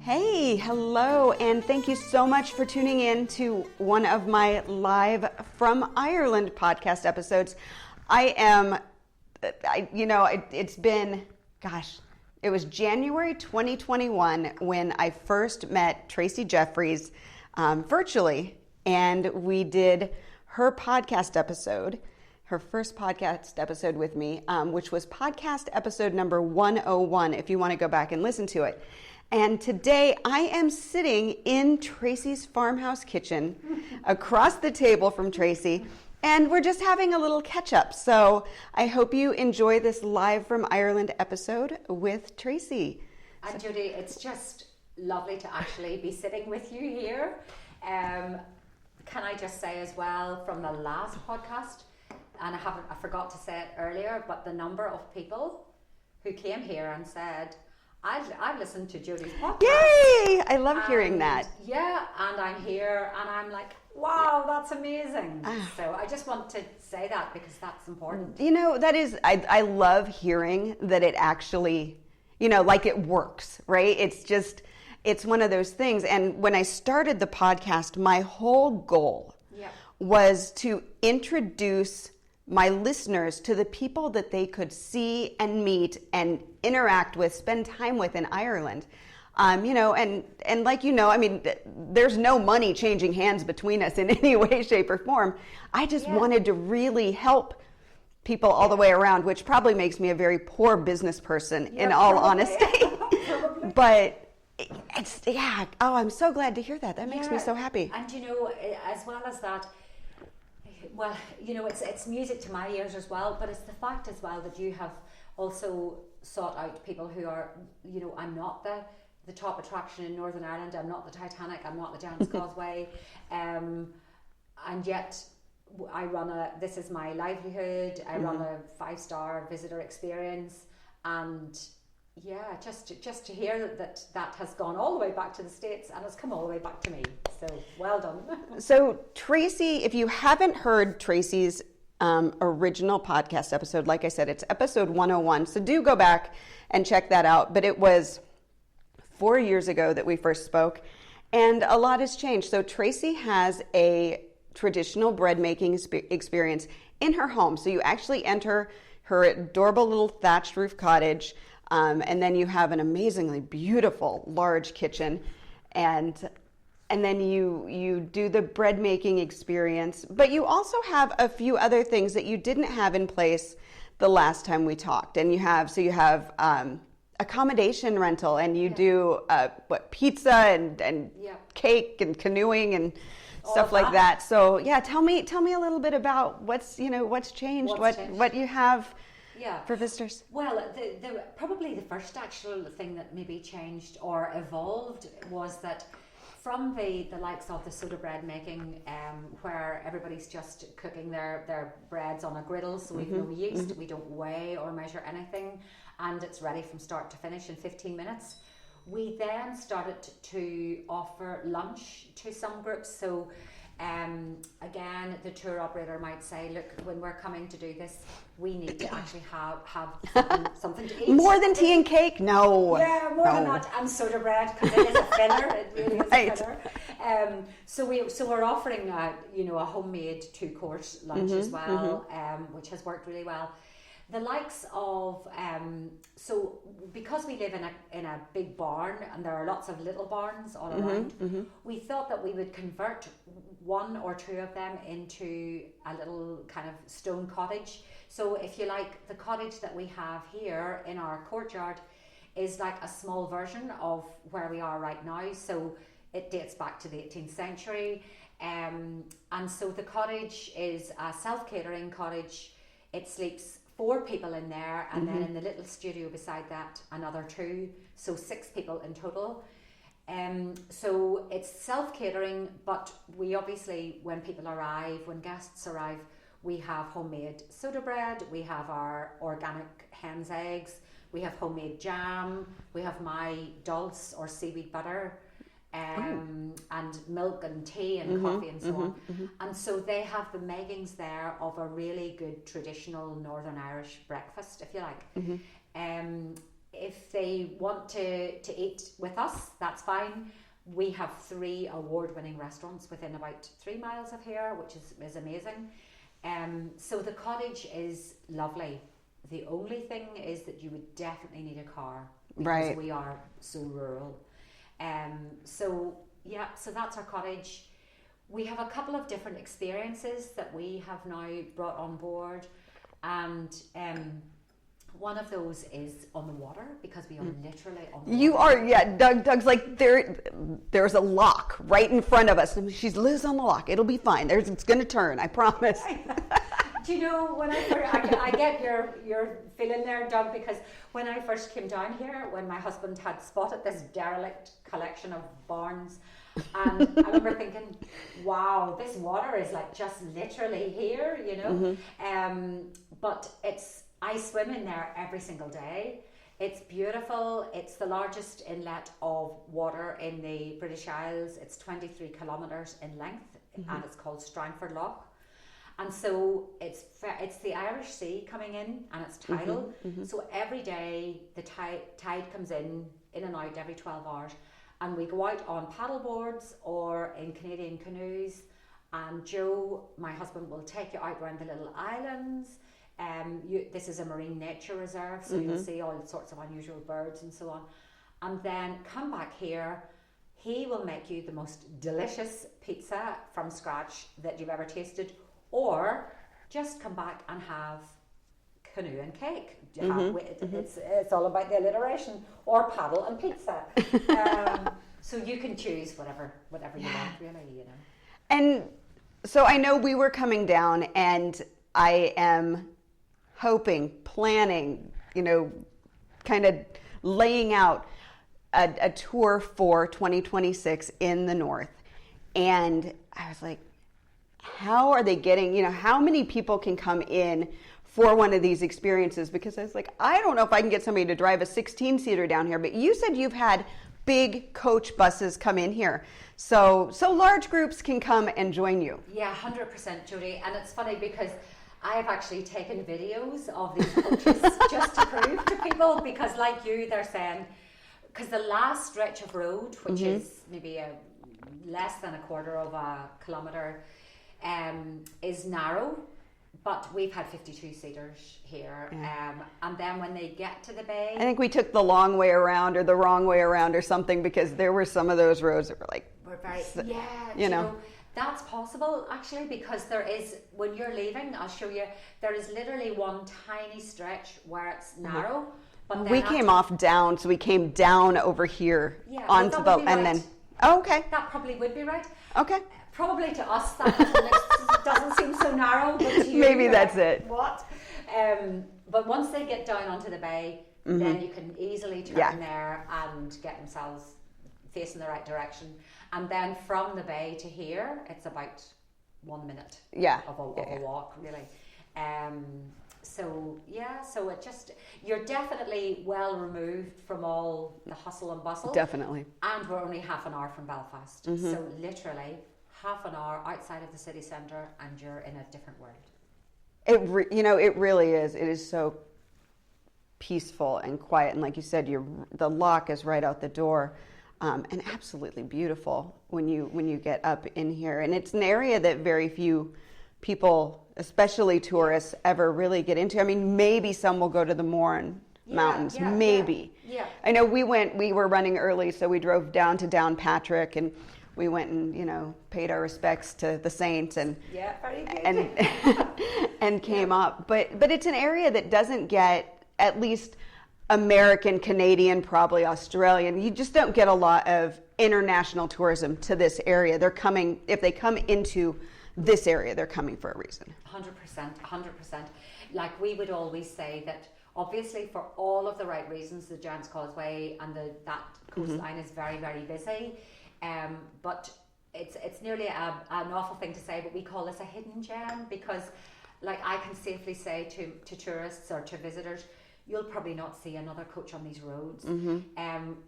Hey, hello, and thank you so much for tuning in to one of my live from Ireland podcast episodes. It's been, it was January 2021 when I first met Tracey Jeffrey virtually, and we did her podcast episode, her first podcast episode with me, which was podcast episode number 101, if you want to go back and listen to it. And today I am sitting in Tracey's Farmhouse kitchen across the table from Tracey, and we're just having a little catch up. So I hope you enjoy this live from Ireland episode with Tracey. And Jody, it's just lovely to actually be sitting with you here. Can I just say as well, from the last podcast, and I forgot to say it earlier, but the number of people who came here and said, I've listened to Jody's podcast. Yay! I love hearing that. Yeah, and I'm here and I'm like, wow, that's amazing. So I just want to say that because that's important. You know, that is, I love hearing that it actually, like it works, right? It's one of those things. And when I started the podcast, my whole goal was to introduce my listeners to the people that they could see and meet and interact with, spend time with in Ireland. And like, there's no money changing hands between us in any way, shape, or form. I just wanted to really help people all the way around, which probably makes me a very poor business person in all honesty. But I'm so glad to hear that. That makes me so happy. And as well as that, well, it's music to my ears as well, but it's the fact as well that you have also sought out people who are, I'm not the top attraction in Northern Ireland, I'm not the Titanic, I'm not the Giant's Causeway, and yet this is my livelihood, I run a 5-star visitor experience, and just to hear that has gone all the way back to the States and has come all the way back to me. So well done. So Tracey, if you haven't heard Tracey's original podcast episode, like I said, it's episode 101. So do go back and check that out. But it was 4 years ago that we first spoke, and a lot has changed. So Tracey has a traditional bread making experience in her home. So you actually enter her adorable little thatched roof cottage. And then you have an amazingly beautiful large kitchen, and then you do the bread making experience, but you also have a few other things that you didn't have in place the last time we talked. And you have accommodation rental, and you do pizza and cake and canoeing and stuff like that. So tell me a little bit about what's changed, what you have. For visitors. Well, probably the first actual thing that maybe changed or evolved was that from the likes of the soda bread making, where everybody's just cooking their breads on a griddle, so we've no yeast, we don't weigh or measure anything, and it's ready from start to finish in 15 minutes. We then started to offer lunch to some groups. So again, the tour operator might say, look, when we're coming to do this, we need to actually have something to eat. More than tea and cake? No. Yeah, more than that, and soda bread, because it is a filler. It really is a filler. So we're offering a homemade 2-course lunch as well, which has worked really well. The likes of so because we live in a big barn and there are lots of little barns all around, we thought that we would convert 1 or 2 of them into a little kind of stone cottage. So if you like, the cottage that we have here in our courtyard is like a small version of where we are right now. So it dates back to the 18th century, and so the cottage is a self-catering cottage. It sleeps 4 people in there, and then in the little studio beside that, another 2, so 6 people in total. So it's self-catering, but we obviously, when guests arrive, we have homemade soda bread, we have our organic hen's eggs, we have homemade jam, we have my dulse or seaweed butter, and milk and tea and coffee and so on. And so they have the makings there of a really good traditional Northern Irish breakfast, if you like. if they want to eat with us, that's fine. We have 3 award-winning restaurants within about 3 miles of here, which is amazing. So the cottage is lovely. The only thing is that you would definitely need a car, because we are so rural. So that's our cottage. We have a couple of different experiences that we have now brought on board, and one of those is on the water, because we are literally on the water. You are, Doug's like, there's a lock right in front of us. And she lives on the lock. It'll be fine. It's going to turn, I promise. Do you know, when I get your feeling there, Doug, because when I first came down here, when my husband had spotted this derelict collection of barns, and I remember thinking, wow, this water is like just literally here, you know. But I swim in there every single day. It's beautiful. It's the largest inlet of water in the British Isles. It's 23 kilometres in length, and it's called Strangford Lough. And so it's the Irish Sea coming in, and it's tidal. So every day the tide comes in and out every 12 hours. And we go out on paddle boards or in Canadian canoes. And Joe, my husband, will take you out around the little islands. This is a marine nature reserve, so you'll see all sorts of unusual birds and so on. And then come back here. He will make you the most delicious pizza from scratch that you've ever tasted. Or just come back and have canoe and cake. It's all about the alliteration. Or paddle and pizza. So you can choose whatever you want, really, you know. And so I know we were coming down, and I am hoping, planning, you know, kind of laying out a tour for 2026 in the north. And I was like, how are they getting, you know, how many people can come in for one of these experiences? Because I was like, I don't know if I can get somebody to drive a 16-seater down here, but you said you've had big coach buses come in here. So large groups can come and join you. Yeah, 100%, Jody. And it's funny because I've actually taken videos of these coaches just to prove to people, because like you, they're saying, because the last stretch of road, which is maybe less than a quarter of a kilometre, is narrow, but we've had 52 seaters here. And then when they get to the bay, I think we took the long way around or the wrong way around or something, because there were some of those roads that were like, you know, that's possible actually, because there is, when you're leaving, I'll show you, there is literally one tiny stretch where it's narrow. But then we came off down, so we came down over here onto the, and then, okay. That probably would be right. Okay. Probably to us that doesn't seem so narrow, but to you, maybe that's it. What? But once they get down onto the bay, then you can easily turn there and get themselves facing the right direction. And then from the bay to here, it's about 1 minute of a walk, really. So it just, you're definitely well removed from all the hustle and bustle. Definitely. And we're only half an hour from Belfast. So literally half an hour outside of the city centre, and you're in a different world. It really is. It is so peaceful and quiet. And like you said, the lock is right out the door. And absolutely beautiful when you get up in here. And it's an area that very few people, especially tourists, ever really get into. I mean, maybe some will go to the Mourne Mountains, maybe. Yeah. I know we were running early, so we drove down to Downpatrick, and we went and, you know, paid our respects to the saints and very good. and came up. But it's an area that doesn't get, at least American, Canadian, probably Australian, you just don't get a lot of international tourism to this area. They're coming, if they come into this area, they're coming for a reason. 100%. Like we would always say that obviously for all of the right reasons, the Giant's Causeway and that coastline is very, very busy. But it's nearly an awful thing to say, but we call this a hidden gem, because like I can safely say to tourists or to visitors, you'll probably not see another coach on these roads.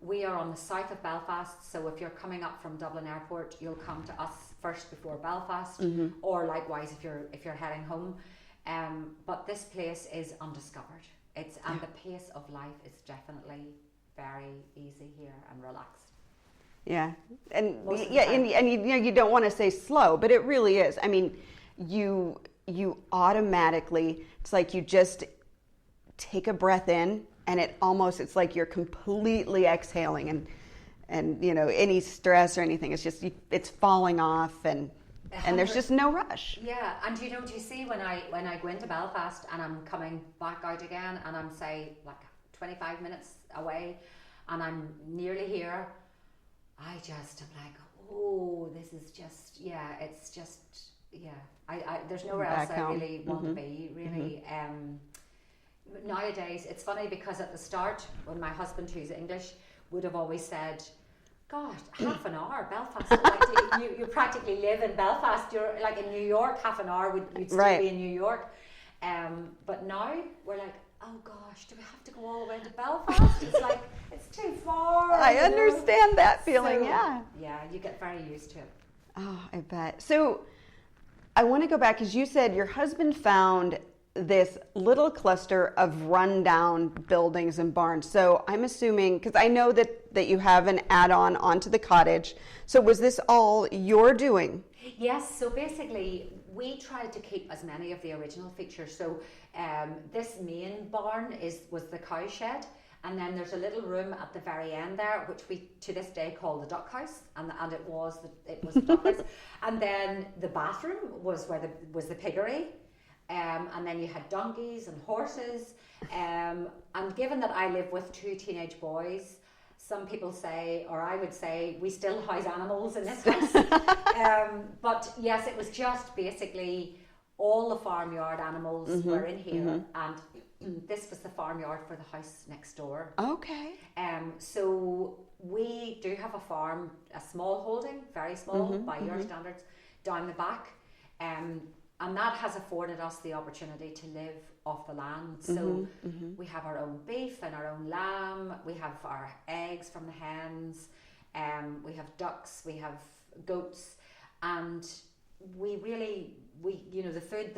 We are on the south of Belfast, so if you're coming up from Dublin Airport, you'll come to us first before Belfast, or likewise if you're heading home. But this place is undiscovered. And the pace of life is definitely very easy here and relaxed. Yeah, and you don't want to say slow, but it really is. I mean, you automatically, it's like you just take a breath in, and it's like you're completely exhaling, and any stress or anything, it's falling off, and there's just no rush. Yeah, and do you see when I go into Belfast and I'm coming back out again, and I'm say like 25 minutes away, and I'm nearly here, I just am like, oh, this is just, it's just, I there's nowhere else I really want to be, really. Nowadays, it's funny because at the start, when my husband, who's English, would have always said, God, half an hour, Belfast. Like, you practically live in Belfast. You're like in New York, half an hour you'd still be in New York. But now we're like, oh gosh, do we have to go all the way to Belfast? It's like, it's too far. I understand that feeling, Yeah, you get very used to it. Oh, I bet. So I want to go back, because you said your husband found this little cluster of rundown buildings and barns. So I'm assuming, because I know that you have an add-on onto the cottage. So was this all you're doing? Yes, so basically we tried to keep as many of the original features. So this main barn was the cow shed, and then there's a little room at the very end there, which we to this day call the duck house, and it was the duck house. And then the bathroom was was the piggery, and then you had donkeys and horses. And given that I live with 2 teenage boys, some people say, or I would say, we still house animals in this house. But yes, it was just basically all the farmyard animals were in here, and this was the farmyard for the house next door. Okay. So we do have a farm, a small holding, very small by your standards, down the back. And that has afforded us the opportunity to live off the land. So we have our own beef and our own lamb. We have our eggs from the hens. We have ducks. We have goats, and the food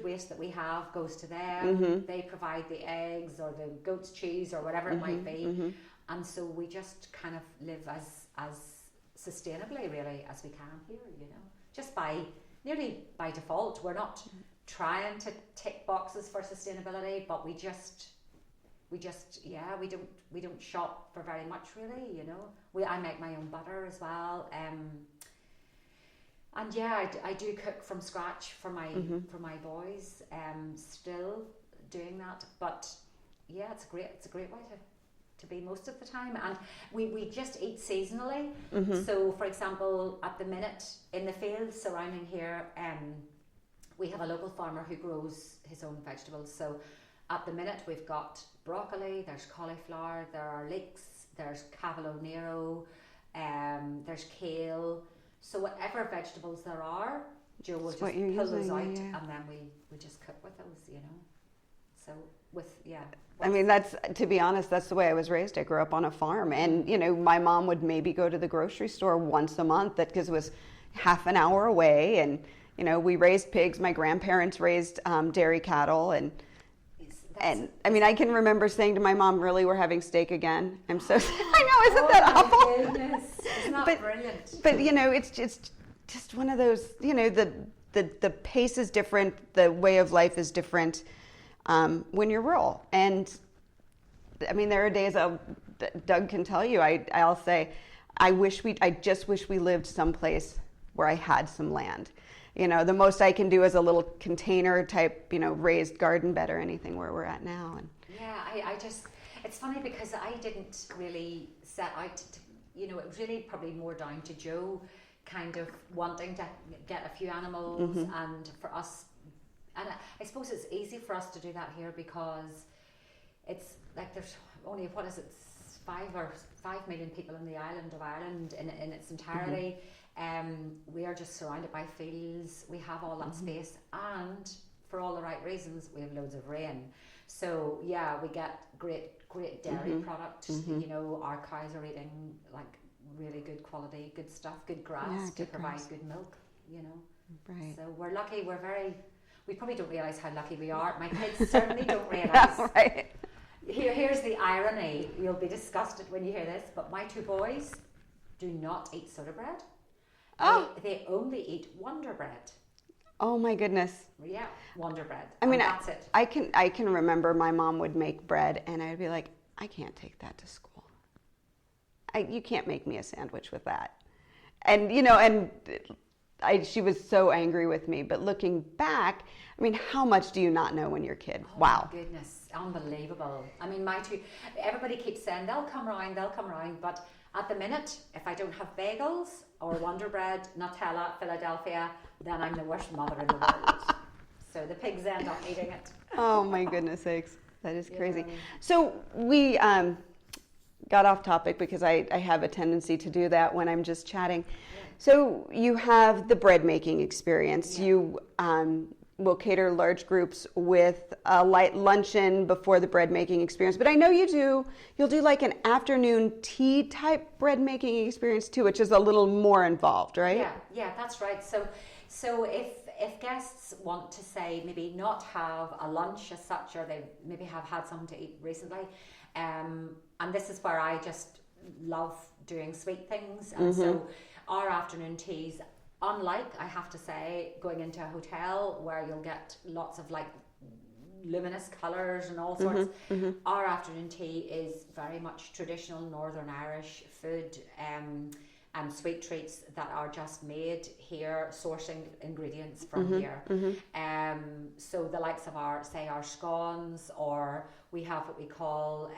waste that we have goes to them. They provide the eggs or the goat's cheese or whatever it might be, and so we just kind of live as sustainably really as we can here. Just nearly by default. We're not trying to tick boxes for sustainability, but we don't shop for very much really. I make my own butter as well, and I do cook from scratch for my boys. Still doing that, but it's a great way to be most of the time. And we just eat seasonally. So for example, at the minute in the fields surrounding here, we have a local farmer who grows his own vegetables. So at the minute we've got broccoli, there's cauliflower, there are leeks, there's cavolo nero, there's kale. So whatever vegetables there are, Joe will just pull those out, and then we just cook with those, So I mean, to be honest, that's the way I was raised. I grew up on a farm, and my mom would maybe go to the grocery store once a month, because it was half an hour away, and we raised pigs. My grandparents raised dairy cattle, and I mean, I can remember saying to my mom, "Really, we're having steak again?" I'm so I know, isn't that awful? Goodness. Isn't that brilliant? But it's just one of those. The pace is different. The way of life is different when you're rural. And I mean, there are days Doug can tell you. I'll say, I just wish we lived someplace where I had some land. The most I can do is a little container type, raised garden bed or anything where we're at now. And it's funny because I didn't really set out to, it was really probably more down to Joe kind of wanting to get a few animals, and for us, and I suppose it's easy for us to do that here because it's like there's only, 5 million people in the island of Ireland in its entirety. We are just surrounded by fields. We have all that space, and for all the right reasons, we have loads of rain. So we get great dairy product. Our cows are eating like really good quality, good stuff, good grass to provide good milk. Right. So we're lucky. we probably don't realise how lucky we are. My kids certainly don't realise. Right. Here's the irony. You'll be disgusted when you hear this, but my 2 boys do not eat soda bread. They only eat Wonder Bread. Oh my goodness. Yeah, Wonder Bread. I mean, that's it. I can remember my mom would make bread, and I'd be like, I can't take that to school. You can't make me a sandwich with that. And she was so angry with me. But looking back, I mean, how much do you not know when you're a kid? Oh, wow. My goodness, unbelievable. I mean, my 2, everybody keeps saying they'll come round, but at the minute, if I don't have bagels or Wonder Bread, Nutella, Philadelphia, then I'm the worst mother in the world. So the pigs end up eating it. Oh my goodness sakes. That is crazy. So we got off topic because I have a tendency to do that when I'm just chatting. So you have the bread making experience. You will cater large groups with a light luncheon before the bread making experience. But I know you'll do like an afternoon tea type bread making experience too, which is a little more involved, right? Yeah, that's right. So if guests want to say maybe not have a lunch as such, or they maybe have had something to eat recently, and this is where I just love doing sweet things, and so our afternoon teas, unlike, I have to say, going into a hotel where you'll get lots of like luminous colours and all sorts, our afternoon tea is very much traditional Northern Irish food, and sweet treats that are just made here, sourcing ingredients from here. So the likes of our scones, or we have what we call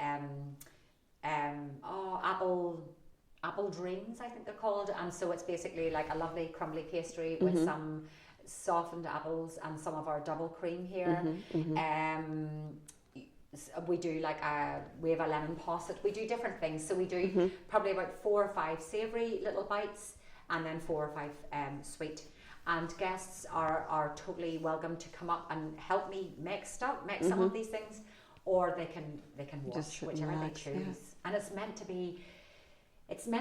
apple dreams, I think they're called, and so it's basically like a lovely crumbly pastry with some softened apples and some of our double cream here. We do we have a lemon posset. We do different things. So we do probably about 4 or 5 savoury little bites, and then 4 or 5 sweet. And guests are totally welcome to come up and help me make some of these things, or they can watch, whichever they choose. Yeah. And it's meant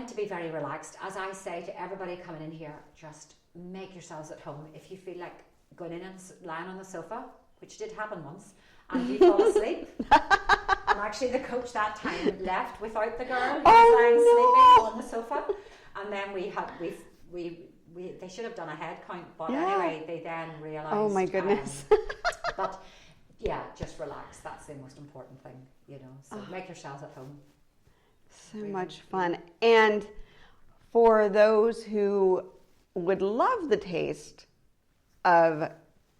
to be very relaxed. As I say to everybody coming in here, just make yourselves at home. If you feel like going in and lying on the sofa, which did happen once, and you fall asleep. And actually the coach that time left without the girl who was lying sleeping on the sofa. And then they should have done a head count, but anyway, they then realised. Oh my goodness. But yeah, just relax. That's the most important thing, So make yourselves at home. So much fun. And for those who would love the taste of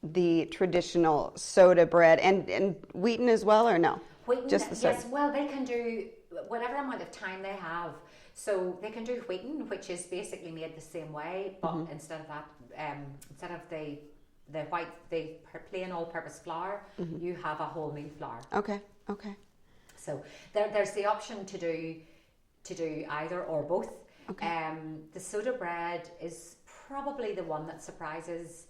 the traditional soda bread and wheaten as well, or no? Wheaten, just the soda. Yes, well, they can do whatever amount of time they have. So they can do wheaten, which is basically made the same way, but instead of that, instead of the plain all-purpose flour, you have a wholemeal flour. Okay. So there's the option to do either or both. Okay. The soda bread is probably the one that surprises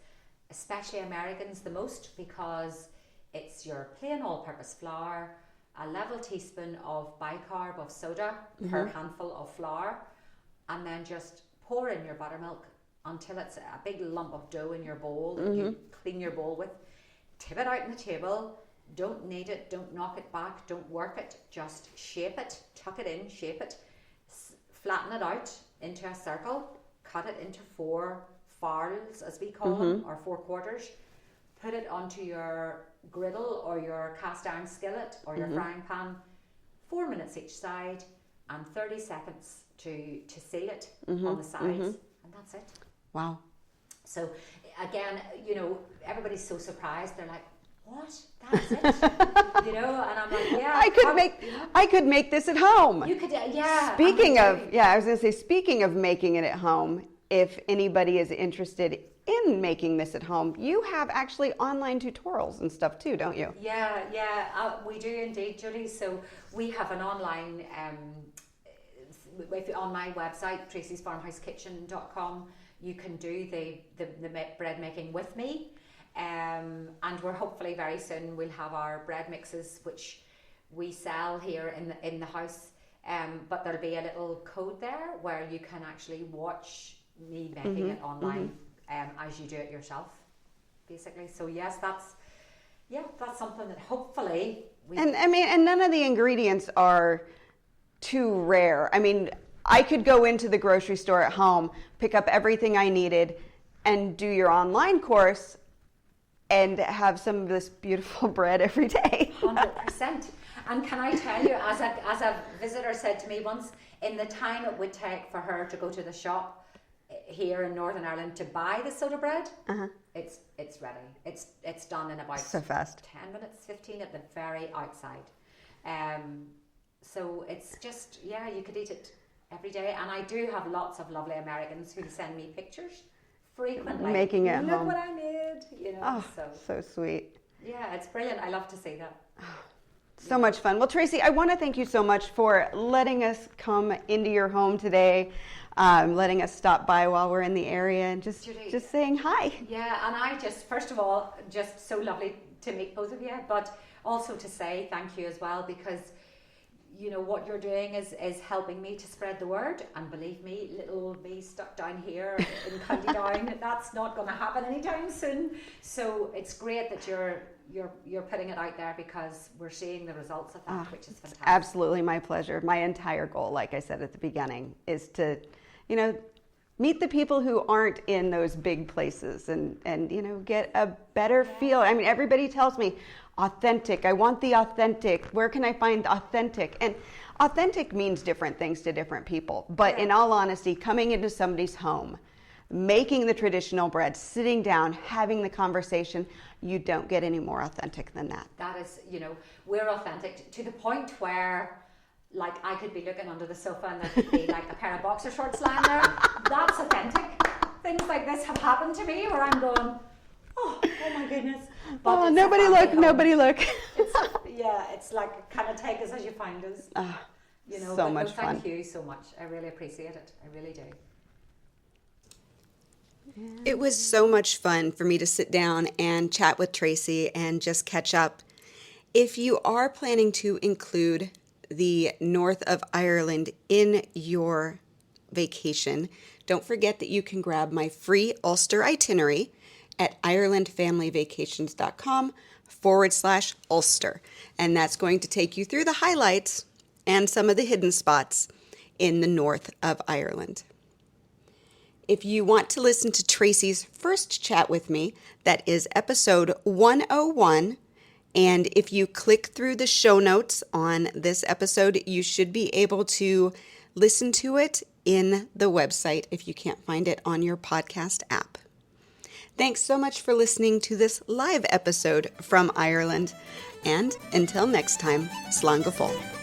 especially Americans the most, because it's your plain all-purpose flour, a level teaspoon of bicarb of soda per handful of flour, and then just pour in your buttermilk until it's a big lump of dough in your bowl that you clean your bowl with. Tip it out on the table. Don't knead it, don't knock it back, don't work it, just shape it, tuck it in, shape it, flatten it out into a circle, cut it into 4 farls, as we call them, or 4 quarters, put it onto your griddle or your cast iron skillet or your frying pan, 4 minutes each side, and 30 seconds to seal it on the sides, and that's it. Wow. So again, everybody's so surprised. They're like, what? That's it? And I'm like, yeah. I could make this at home. You could, yeah. I was going to say, speaking of making it at home, if anybody is interested in making this at home, you have actually online tutorials and stuff too, don't you? Yeah, we do indeed, Jody. So we have an online, on my website, traceysfarmhousekitchen.com, you can do the bread making with me. And we're hopefully very soon we'll have our bread mixes, which we sell here in the house. But there'll be a little code there where you can actually watch me making it online as you do it yourself. basically. So yes, that's something that hopefully we... And I mean, and none of the ingredients are too rare. I mean, I could go into the grocery store at home, pick up everything I needed, and do your online course and have some of this beautiful bread every day. 100%. And can I tell you, as a visitor said to me once, in the time it would take for her to go to the shop here in Northern Ireland to buy the soda bread, it's ready. It's done in about so fast. 10 minutes, 15 at the very outside. So it's just, you could eat it every day. And I do have lots of lovely Americans who send me pictures frequently. Making it Look home. what I made, So sweet. Yeah, it's brilliant. I love to see that. So much fun. Well, Tracey, I want to thank you so much for letting us come into your home today, letting us stop by while we're in the area, and just saying hi. Yeah, and I just, first of all, just so lovely to meet both of you, but also to say thank you as well, because what you're doing is helping me to spread the word, and believe me, little me stuck down here in County Down, that's not going to happen anytime soon. So it's great that you're putting it out there, because we're seeing the results of that, which is fantastic. Absolutely, my pleasure. My entire goal, like I said at the beginning, is to, meet the people who aren't in those big places and get a better feel. I mean, everybody tells me, authentic. I want the authentic. Where can I find authentic? And authentic means different things to different people. But in all honesty, coming into somebody's home, making the traditional bread, sitting down, having the conversation, you don't get any more authentic than that. That is, we're authentic to the point where, like, I could be looking under the sofa and there could be like a pair of boxer shorts lying there. That's authentic. Things like this have happened to me where I'm going, oh my goodness. But nobody look. It's like, kind of take us as you find us. So much fun. Thank you so much. I really appreciate it. I really do. It was so much fun for me to sit down and chat with Tracey and just catch up. If you are planning to include the north of Ireland in your vacation, don't forget that you can grab my free Ulster itinerary at IrelandFamilyVacations.com/Ulster. And that's going to take you through the highlights and some of the hidden spots in the north of Ireland. If you want to listen to Tracey's first chat with me, that is episode 101. And if you click through the show notes on this episode, you should be able to listen to it in the website if you can't find it on your podcast app. Thanks so much for listening to this live episode from Ireland. And until next time, slán go fóill.